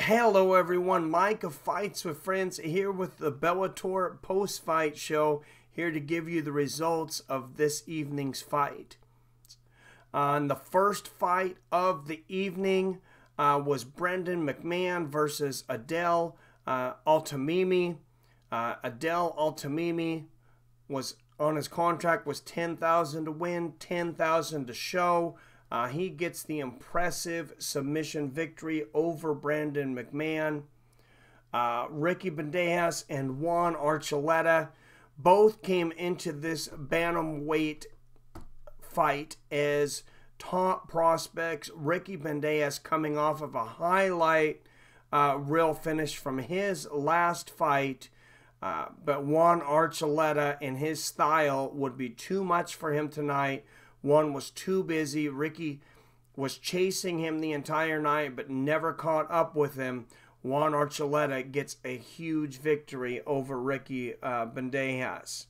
Hello everyone, Mike of Fights with Friends here with the Bellator post-fight show, here to give you the results of this evening's fight. The first fight of the evening was Brendan McMann versus Adelle AlTamimi. Adelle AlTamimi was on his contract, was $10,000 to win, $10,000 to show. He gets the impressive submission victory over Brendan McMann. Ricky Bandejas and Juan Archuleta both came into this bantamweight fight as top prospects. Ricky Bandejas coming off of a highlight reel finish from his last fight. But Juan Archuleta and his style would be too much for him tonight. One was too busy. Ricky was chasing him the entire night, but never caught up with him. Juan Archuleta gets a huge victory over Ricky Bandejas.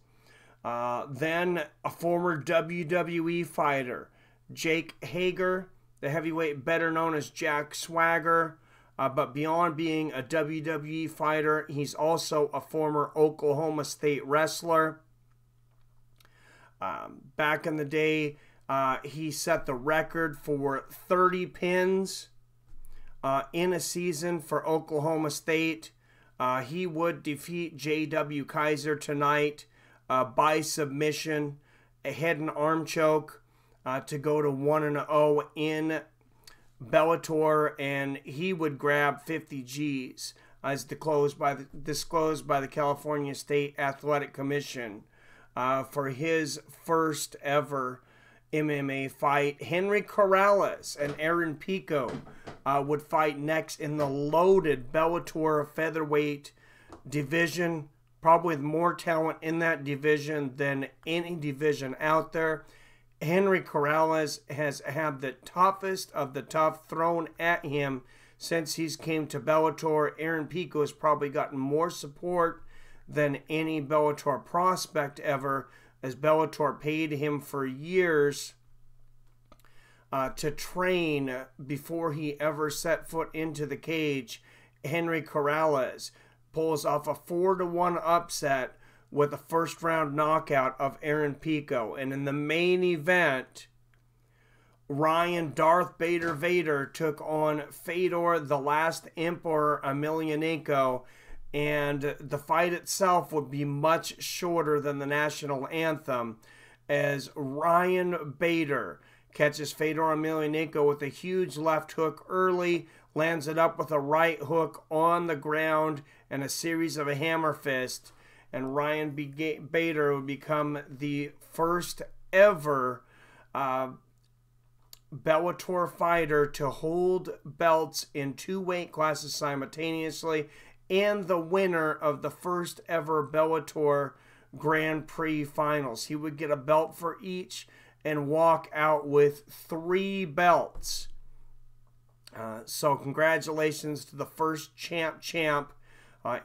Then a former WWE fighter, Jake Hager, the heavyweight better known as Jack Swagger. But beyond being a WWE fighter, he's also a former Oklahoma State wrestler. Back in the day, he set the record for 30 pins in a season for Oklahoma State. He would defeat J.W. Kaiser tonight by submission, a head and arm choke to go to 1-0 in Bellator, and he would grab 50 G's as disclosed by the California State Athletic Commission. For his first ever MMA fight. Henry Corrales and Aaron Pico would fight next in the loaded Bellator featherweight division, probably with more talent in that division than any division out there. Henry Corrales has had the toughest of the tough thrown at him since he's came to Bellator. Aaron Pico has probably gotten more support than any Bellator prospect ever, as Bellator paid him for years to train before he ever set foot into the cage. Henry Corrales pulls off a 4-1 upset with a first-round knockout of Aaron Pico. And in the main event, Ryan Darth Vader took on Fedor, the Last Emperor Emelianenko. And the fight itself would be much shorter than the national anthem, as Ryan Bader catches Fedor Emelianenko with a huge left hook early, lands it up with a right hook on the ground and a series of a hammer fist. And Ryan Bader would become the first ever Bellator fighter to hold belts in 2 weight classes simultaneously, and the winner of the first ever Bellator Grand Prix finals. He would get a belt for each and walk out with 3 belts. So congratulations to the first champ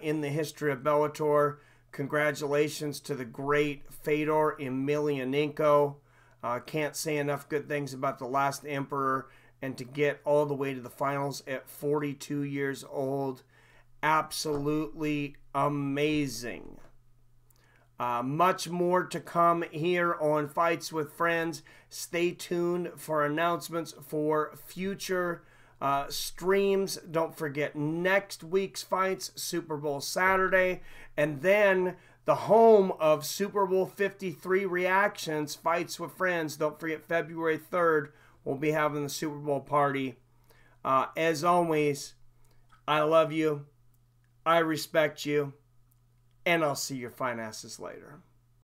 in the history of Bellator. Congratulations to the great Fedor Emelianenko. Can't say enough good things about the Last Emperor, and to get all the way to the finals at 42 years old. Absolutely amazing. Much more to come here on Fights with Friends. Stay tuned for announcements for future streams. Don't forget next week's fights, Super Bowl Saturday, and then the home of Super Bowl 53 reactions, Fights with Friends. Don't forget February 3rd, we'll be having the Super Bowl party. As always, I love you. I respect you, and I'll see your fine asses later.